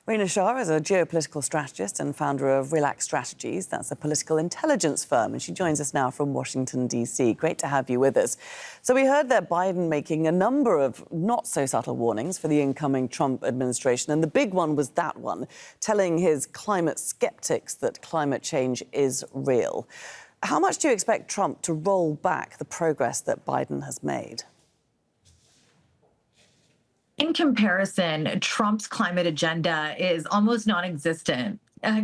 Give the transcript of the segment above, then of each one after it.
Rina Shah is a geopolitical strategist and founder of Relax Strategies. That's a political intelligence firm, and she joins us now from Washington, D.C. Great to have you with us. So we heard that Biden making a number of not-so-subtle warnings for the incoming Trump administration, and the big one was that one, telling his climate skeptics that climate change is real. How much do you expect Trump to roll back the progress that Biden has made? In comparison, Trump's climate agenda is almost non-existent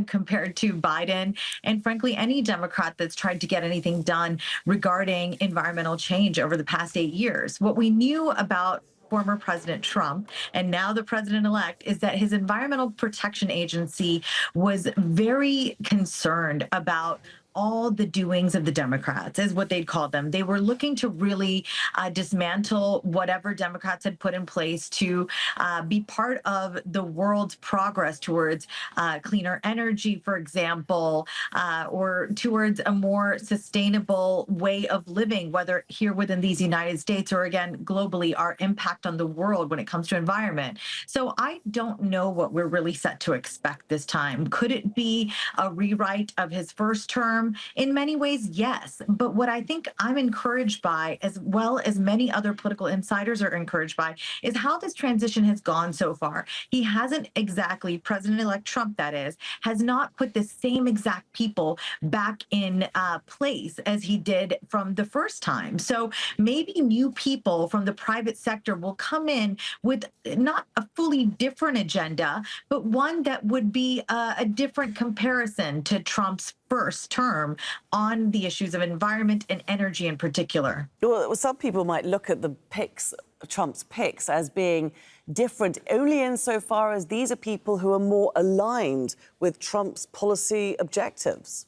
compared to Biden and, frankly, any Democrat that's tried to get anything done regarding environmental change over the past 8 years. What we knew about former President Trump and now the president-elect is that his Environmental Protection Agency was very concerned about all the doings of the Democrats, is what they'd call them. They were looking to really dismantle whatever Democrats had put in place to be part of the world's progress towards cleaner energy, for example, or towards a more sustainable way of living, whether here within these United States or, again, globally, our impact on the world when it comes to environment. So I don't know what we're really set to expect this time. Could it be a rewrite of his first term? In many ways, yes. But what I think I'm encouraged by, as well as many other political insiders are encouraged by, is how this transition has gone so far. He hasn't exactly, President-elect Trump, that is, has not put the same exact people back in place as he did from the first time. So maybe new people from the private sector will come in with not a fully different agenda, but one that would be a different comparison to Trump's first term on the issues of environment and energy in particular. Well, some people might look at the picks, Trump's picks, as being different only insofar as these are people who are more aligned with Trump's policy objectives.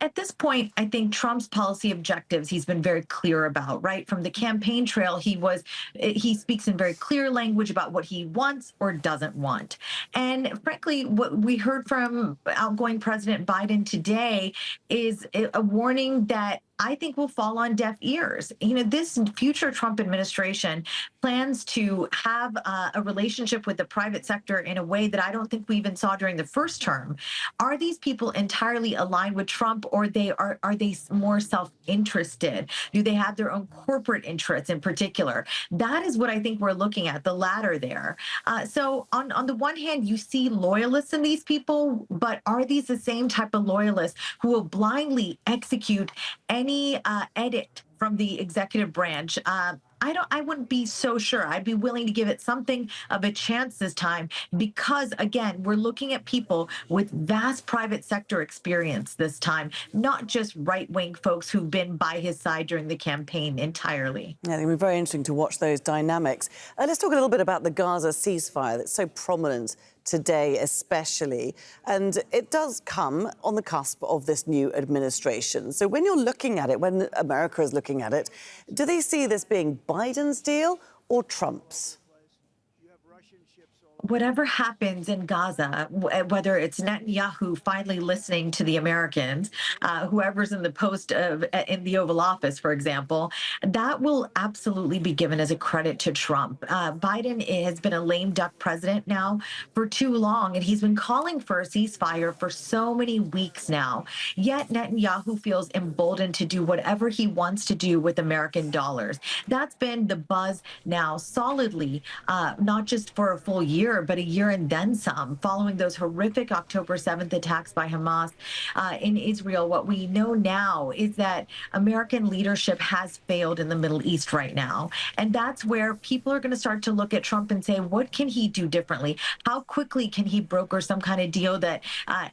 At this point, I think Trump's policy objectives he's been very clear about, right? From the campaign trail, he speaks in very clear language about what he wants or doesn't want. And frankly, what we heard from outgoing President Biden today is a warning that I think will fall on deaf ears. You know, this future Trump administration plans to have a relationship with the private sector in a way that I don't think we even saw during the first term. Are these people entirely aligned with Trump, or are they more self-interested? Do they have their own corporate interests in particular? That is what I think we're looking at, the latter there. So on the one hand, you see loyalists in these people, but are these the same type of loyalists who will blindly execute any edict from the executive branch? I wouldn't be so sure. I'd be willing to give it something of a chance this time because, again, we're looking at people with vast private sector experience this time, not just right-wing folks who've been by his side during the campaign entirely. Yeah, it'll be very interesting to watch those dynamics. Let's talk a little bit about the Gaza ceasefire that's so prominent today especially, and it does come on the cusp of this new administration. So when you're looking at it, when America is looking at it, do they see this being Biden's deal or Trump's? Whatever happens in Gaza, whether it's Netanyahu finally listening to the Americans, whoever's in the post in the Oval Office, for example, that will absolutely be given as a credit to Trump. Biden has been a lame duck president now for too long, and he's been calling for a ceasefire for so many weeks now. Yet Netanyahu feels emboldened to do whatever he wants to do with American dollars. That's been the buzz now solidly, not just for a full year, but a year and then some, following those horrific October 7th attacks by Hamas in Israel. What we know now is that American leadership has failed in the Middle East right now. And that's where people are going to start to look at Trump and say, what can he do differently? How quickly can he broker some kind of deal that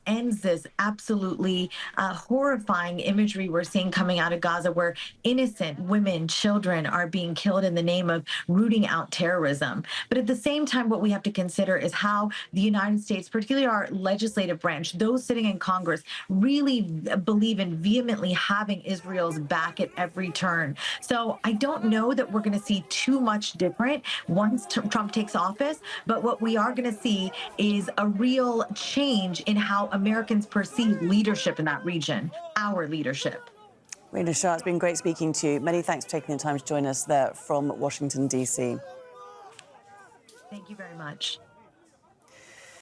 ends this absolutely horrifying imagery we're seeing coming out of Gaza, where innocent women, children are being killed in the name of rooting out terrorism. But at the same time, what we have to consider is how the United States, particularly our legislative branch, those sitting in Congress, really believe in vehemently having Israel's back at every turn. So I don't know that we're going to see too much different once Trump takes office, but what we are going to see is a real change in how Americans perceive leadership in that region, our leadership. Rina Shah, it's been great speaking to you. Many thanks for taking the time to join us there from Washington, D.C. Thank you very much.